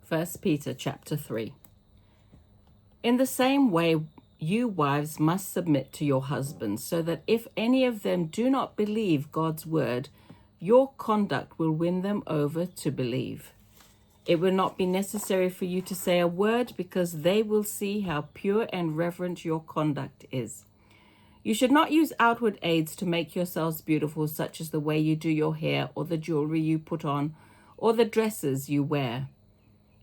1 Peter chapter 3. In the same way, you wives must submit to your husbands, so that if any of them do not believe God's word, your conduct will win them over to believe. It will not be necessary for you to say a word, because they will see how pure and reverent your conduct is. You should not use outward aids to make yourselves beautiful, such as the way you do your hair, or the jewelry you put on, or the dresses you wear.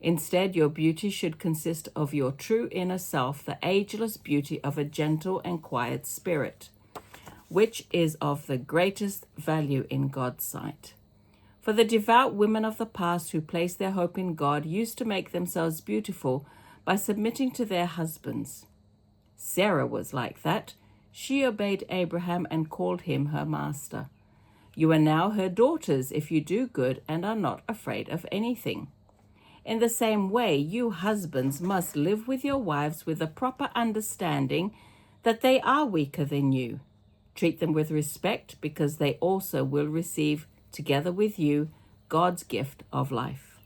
Instead, your beauty should consist of your true inner self, the ageless beauty of a gentle and quiet spirit, which is of the greatest value in God's sight. For the devout women of the past who placed their hope in God used to make themselves beautiful by submitting to their husbands. Sarah was like that. She obeyed Abraham and called him her master. You are now her daughters if you do good and are not afraid of anything. In the same way, you husbands must live with your wives with a proper understanding that they are weaker than you. Treat them with respect, because they also will receive, together with you, God's gift of life.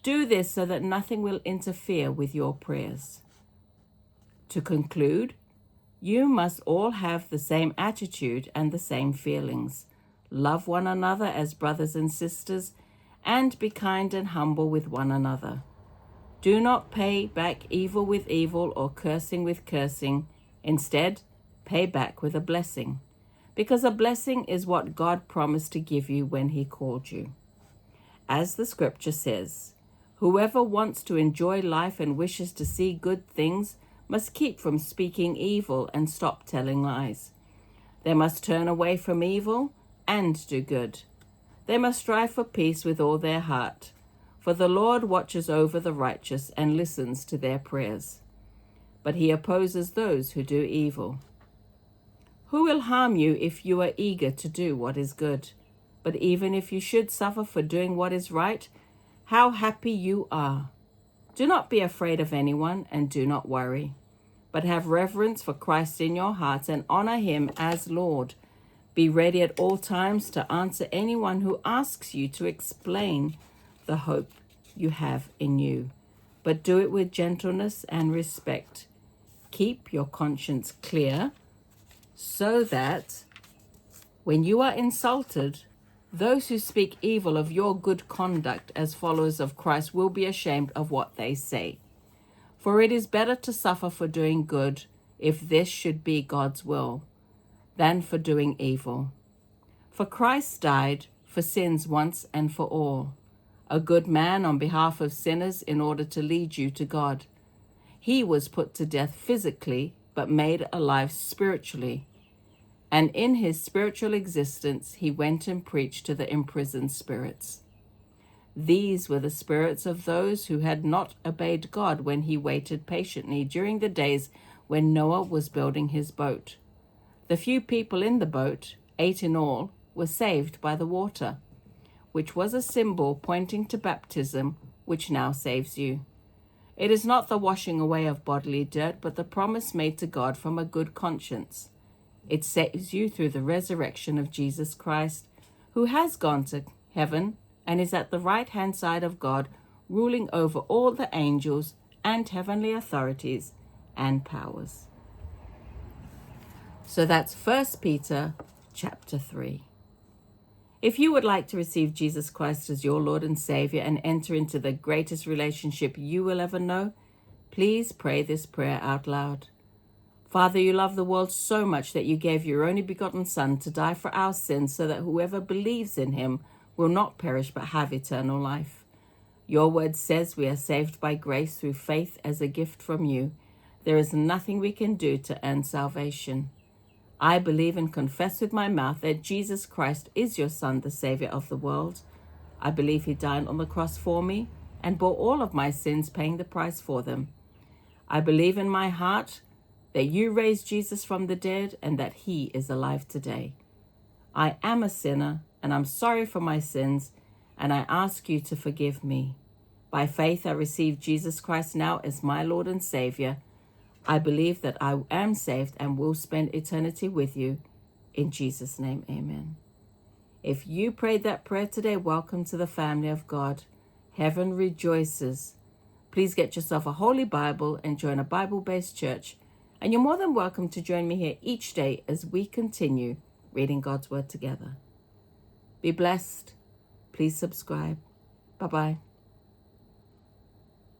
Do this so that nothing will interfere with your prayers. To conclude, you must all have the same attitude and the same feelings. Love one another as brothers and sisters, and be kind and humble with one another. Do not pay back evil with evil or cursing with cursing. Instead, pay back with a blessing, because a blessing is what God promised to give you when he called you. As the scripture says, whoever wants to enjoy life and wishes to see good things must keep from speaking evil and stop telling lies. They must turn away from evil and do good. They must strive for peace with all their heart, for the Lord watches over the righteous and listens to their prayers, but he opposes those who do evil. Who will harm you if you are eager to do what is good? But even if you should suffer for doing what is right, how happy you are. Do not be afraid of anyone, and do not worry, but have reverence for Christ in your hearts and honor him as Lord. Be ready at all times to answer anyone who asks you to explain the hope you have in you, but do it with gentleness and respect. Keep your conscience clear, so that when you are insulted, those who speak evil of your good conduct as followers of Christ will be ashamed of what they say. For it is better to suffer for doing good, if this should be God's will, than for doing evil. For Christ died for sins once and for all, a good man on behalf of sinners in order to lead you to God. He was put to death physically, but made alive spiritually. And in his spiritual existence, he went and preached to the imprisoned spirits. These were the spirits of those who had not obeyed God when he waited patiently during the days when Noah was building his boat. The few people in the boat, 8 in all, were saved by the water, which was a symbol pointing to baptism, which now saves you. It is not the washing away of bodily dirt, but the promise made to God from a good conscience. It saves you through the resurrection of Jesus Christ, who has gone to heaven and is at the right-hand side of God, ruling over all the angels and heavenly authorities and powers. So that's 1 Peter chapter 3. If you would like to receive Jesus Christ as your Lord and Savior and enter into the greatest relationship you will ever know, please pray this prayer out loud. Father, you love the world so much that you gave your only begotten Son to die for our sins, so that whoever believes in him will not perish but have eternal life. Your word says we are saved by grace through faith as a gift from you. There is nothing we can do to earn salvation. I believe and confess with my mouth that Jesus Christ is your Son, the Savior of the world. I believe he died on the cross for me and bore all of my sins, paying the price for them. I believe in my heart that you raised Jesus from the dead and that he is alive today. I am a sinner and I'm sorry for my sins, and I ask you to forgive me. By faith, I receive Jesus Christ now as my Lord and Savior. I believe that I am saved and will spend eternity with you. In Jesus' name, amen. If you prayed that prayer today, welcome to the family of God. Heaven rejoices. Please get yourself a Holy Bible and join a Bible-based church. And you're more than welcome to join me here each day as we continue reading God's Word together. Be blessed. Please subscribe. Bye-bye.